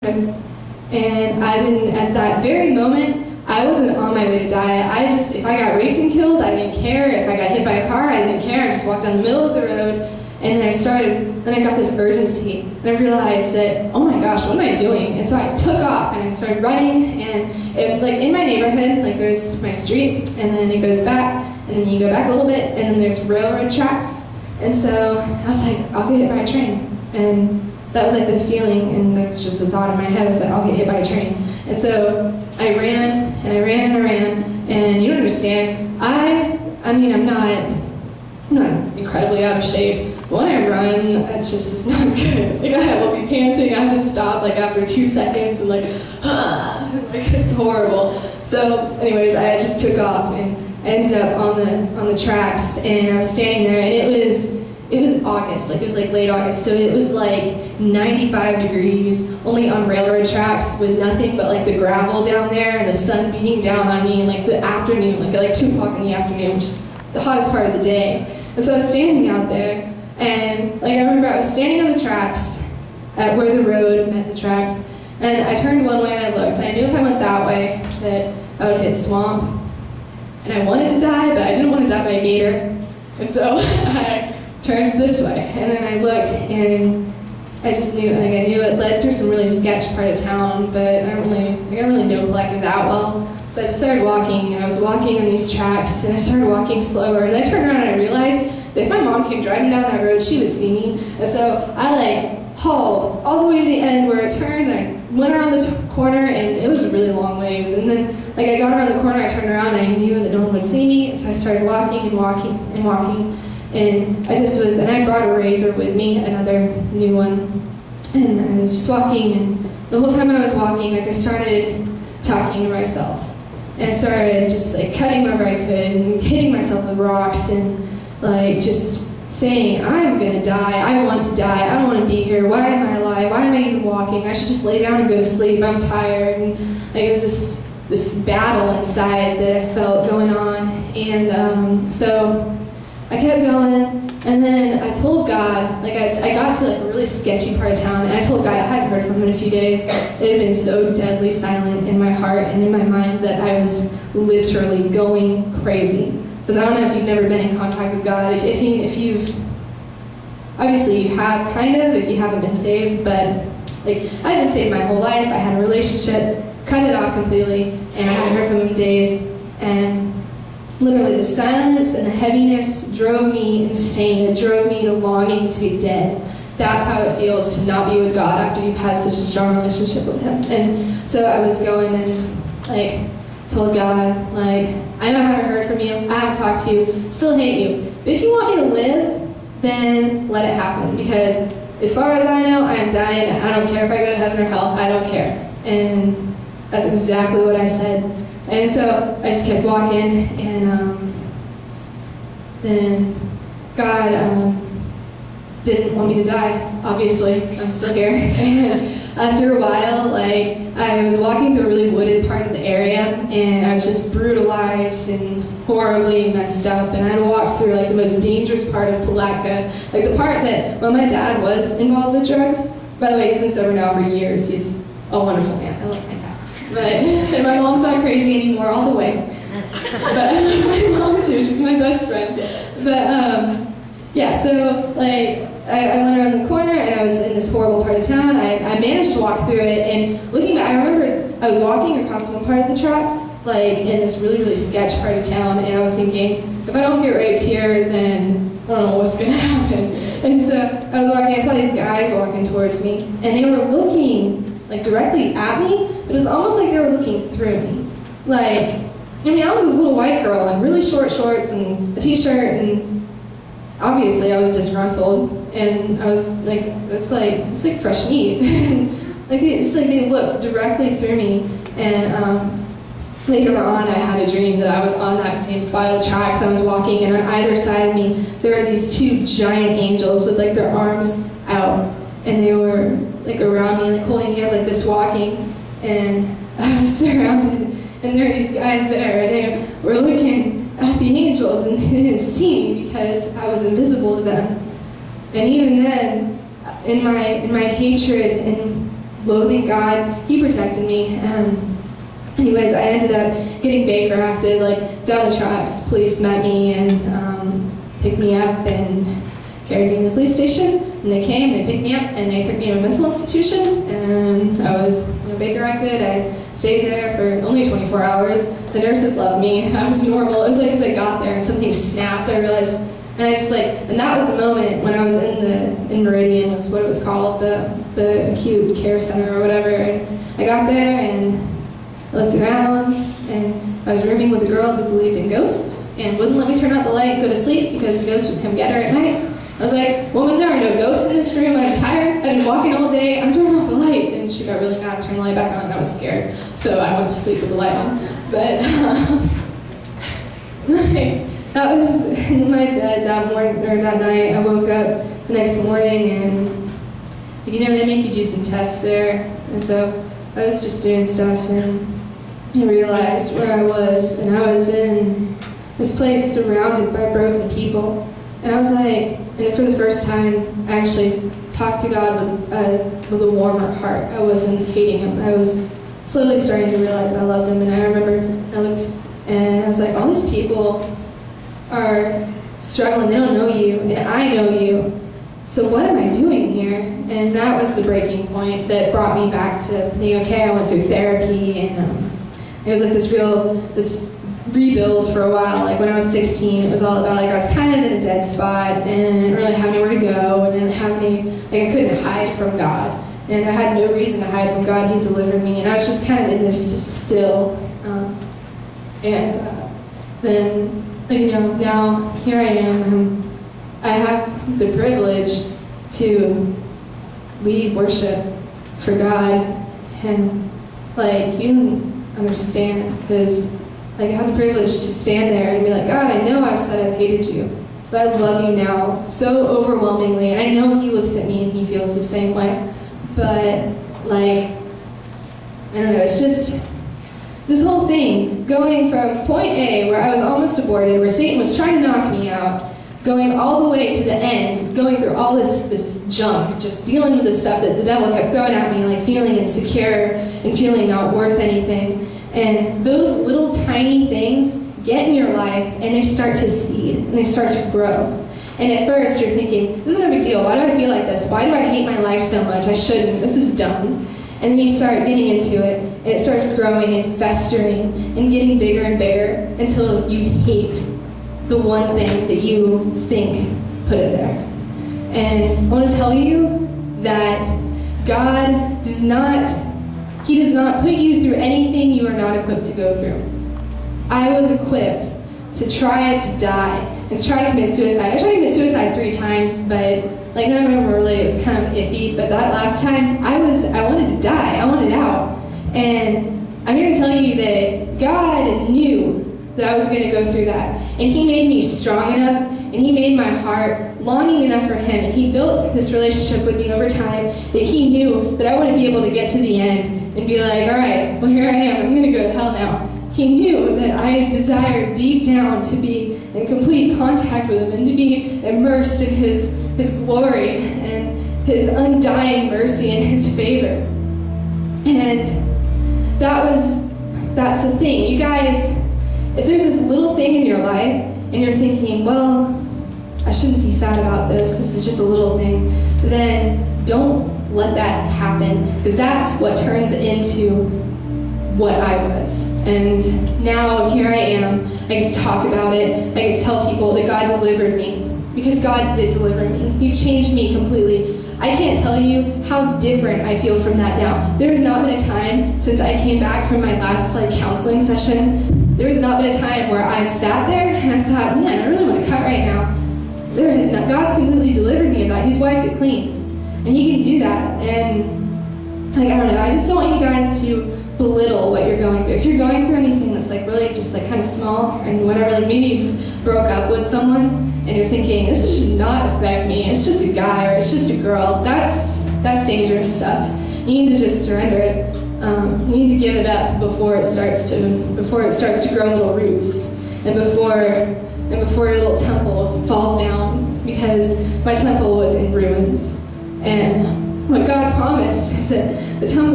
And I didn't, at that very moment, I wasn't on my way to die. If I got raped and killed, I didn't care. If I got hit by a car, I didn't care. I just walked down the middle of the road, and then I got this urgency, and I realized that, oh my gosh, what am I doing? And so I took off, and I started running, and like in my neighborhood, like there's my street, and then it goes back, and then you go back a little bit, and then there's railroad tracks. And so I was like, I'll get hit by a train. And that was like the feeling, and that was just a thought in my head. I was like, I'll get hit by a train. And so I ran, and I ran, and I ran, and you don't understand. I mean, I'm not incredibly out of shape. But when I run, it's not good. Like, I will be panting, I have to stop like after 2 seconds, and like it's horrible. So anyways, I just took off, and I ended up on the tracks, and I was standing there, and it was August, like it was like late August, so it was like 95 degrees, only on railroad tracks with nothing but like the gravel down there and the sun beating down on me, and like the afternoon, like 2 o'clock in the afternoon, which is the hottest part of the day. And so I was standing out there, and like I remember I was standing on the tracks at where the road met the tracks, and I turned one way and I looked. I knew if I went that way that I would hit swamp, and I wanted to die, but I didn't want to die by a gator, and so I turned this way, and then I looked, and I just knew, I knew it led through some really sketch part of town, but I don't really know Pulaski that well. So I just started walking, and I was walking on these tracks, and I started walking slower, and then I turned around and I realized that if my mom came driving down that road, she would see me. And so I like hauled all the way to the end where it turned, and I went around the corner, and it was a really long ways, and then like I got around the corner, I turned around, and I knew that no one would see me, and so I started walking and walking and walking. And I brought a razor with me, another new one, and I was just walking, and the whole time I was walking, like I started talking to myself, and I started just like cutting wherever I could, and hitting myself with rocks, and like just saying, I'm gonna die, I want to die, I don't want to be here, why am I alive, why am I even walking, I should just lay down and go to sleep, I'm tired, and like it was this battle inside that I felt going on, and so I kept going, and then I told God, like I got to like a really sketchy part of town, and I told God I hadn't heard from him in a few days. It had been so deadly silent in my heart and in my mind that I was literally going crazy. Because I don't know if you've never been in contact with God, if you've, obviously you have kind of, if you haven't been saved, but like I've been saved my whole life, I had a relationship, cut it off completely, and I hadn't heard from him in days, and literally the silence and the heaviness drove me insane. It drove me to longing to be dead. That's how it feels to not be with God after you've had such a strong relationship with him. And so I was going and like told God, like, I know I haven't heard from you, I haven't talked to you, still hate you. But if you want me to live, then let it happen. Because as far as I know, I am dying, and I don't care if I go to heaven or hell, I don't care. And that's exactly what I said. And so I just kept walking, and then God didn't want me to die, obviously. I'm still here. And after a while, like, I was walking through a really wooded part of the area, and I was just brutalized and horribly messed up, and I walked through like the most dangerous part of Pulaski, like the part that when my dad was involved with drugs. By the way, he's been sober now for years. He's a wonderful man. I like my dad. But my mom's not crazy anymore, all the way. But I like my mom too, she's my best friend. But yeah, so like I went around the corner, and I was in this horrible part of town. I managed to walk through it, and looking back, I remember I was walking across one part of the tracks, like in this really, really sketch part of town, and I was thinking, if I don't get raped here, then I don't know what's gonna happen. And so I was walking, I saw these guys walking towards me, and they were looking like directly at me, but it was almost like they were looking through me. Like, I mean, I was this little white girl in really short shorts and a t-shirt, and obviously I was disgruntled, and I was like, it's like fresh meat. It's like they looked directly through me, and later on I had a dream that I was on that same spot of tracks. I was walking, and on either side of me there were these 2 giant angels with like their arms out, and they were like around me, like holding hands like this, walking, and I was surrounded, and there were these guys there, and they were looking at the angels, and they didn't see me because I was invisible to them. And even then, in my hatred and loathing God, he protected me. Anyways, I ended up getting Baker acted, like down the tracks. Police met me and picked me up and carried me to the police station. And they came, they picked me up, and they took me to a mental institution. And I was Baker acted. I stayed there for only 24 hours. The nurses loved me. I was normal. It was like as I got there and something snapped, I realized. And I just and that was the moment when I was in Meridian, was what it was called, the acute care center or whatever. And I got there and I looked around, and I was rooming with a girl who believed in ghosts and wouldn't let me turn out the light and go to sleep because the ghosts would come get her at night. I was like, woman, there are no ghosts in this room. I'm tired. I've been walking all day. I'm turning off the light. And she got really mad, turned the light back on, and I was scared. So I went to sleep with the light on. But that was in my bed that morning, or that night. I woke up the next morning, and they make you do some tests there. And so I was just doing stuff, and I realized where I was, and I was in this place surrounded by broken people. And I was like, and for the first time, I actually talked to God with a warmer heart. I wasn't hating him. I was slowly starting to realize I loved him. And I remember I looked, and I was like, all these people are struggling. They don't know you, and I know you. So what am I doing here? And that was the breaking point that brought me back to being okay. I went through therapy, and it was like this rebuild for a while. Like when I was 16, it was all about I was kind of in a dead spot, and I didn't really have anywhere to go, and I didn't have I couldn't hide from God, and I had no reason to hide from God. He delivered me, and I was just kind of in this still, then now here I am. I have the privilege to lead worship for God, and you don't understand, because I have the privilege to stand there and be like, God, I know I've said I've hated you, but I love you now so overwhelmingly, and I know he looks at me and he feels the same way. But I don't know, it's just this whole thing, going from point A, where I was almost aborted, where Satan was trying to knock me out, going all the way to the end, going through all this junk, just dealing with the stuff that the devil kept throwing at me, feeling insecure and feeling not worth anything. And those little tiny things get in your life, and they start to seed, and they start to grow. And at first you're thinking, this is no big deal. Why do I feel like this? Why do I hate my life so much? I shouldn't. This is dumb. And then you start getting into it, and it starts growing and festering and getting bigger and bigger until you hate the one thing that you think put it there. And I want to tell you that God does not put you through anything you are not equipped to go through. I was equipped to try to die and try to commit suicide. I tried to commit suicide 3 times, but none of them were really, it was kind of iffy. But that last time, I wanted to die. I wanted out. And I'm here to tell you that God knew that I was going to go through that. And he made me strong enough, and he made my heart longing enough for him. And he built this relationship with me over time that he knew that I wouldn't be able to get to the end and be like, all right, well, here I am. I'm going to go to hell now. He knew that I desired deep down to be in complete contact with him and to be immersed in his glory and his undying mercy and his favor. And that's the thing. You guys, if there's this little thing in your life and you're thinking, well, I shouldn't be sad about this is just a little thing, then don't let that happen, because that's what turns into what I was. And now here I am. I get to talk about it. I get to tell people that God delivered me, because God did deliver me. He changed me completely. I can't tell you how different I feel from that now. There has not been a time since I came back from my last counseling session, there has not been a time where I've sat there and I thought, man, I really want to cut right now. There is not. God's completely delivered me of that. He's wiped it clean. And he can do that. And I don't know, I just don't want you guys to belittle what you're going through. If you're going through anything that's really just kind of small and whatever, maybe you just broke up with someone and you're thinking, this should not affect me, it's just a guy or it's just a girl, that's dangerous stuff. You need to just surrender it. You need to give it up before it starts to grow little roots, and before your little temple falls down, because my temple was in ruins. And what God promised is that the temple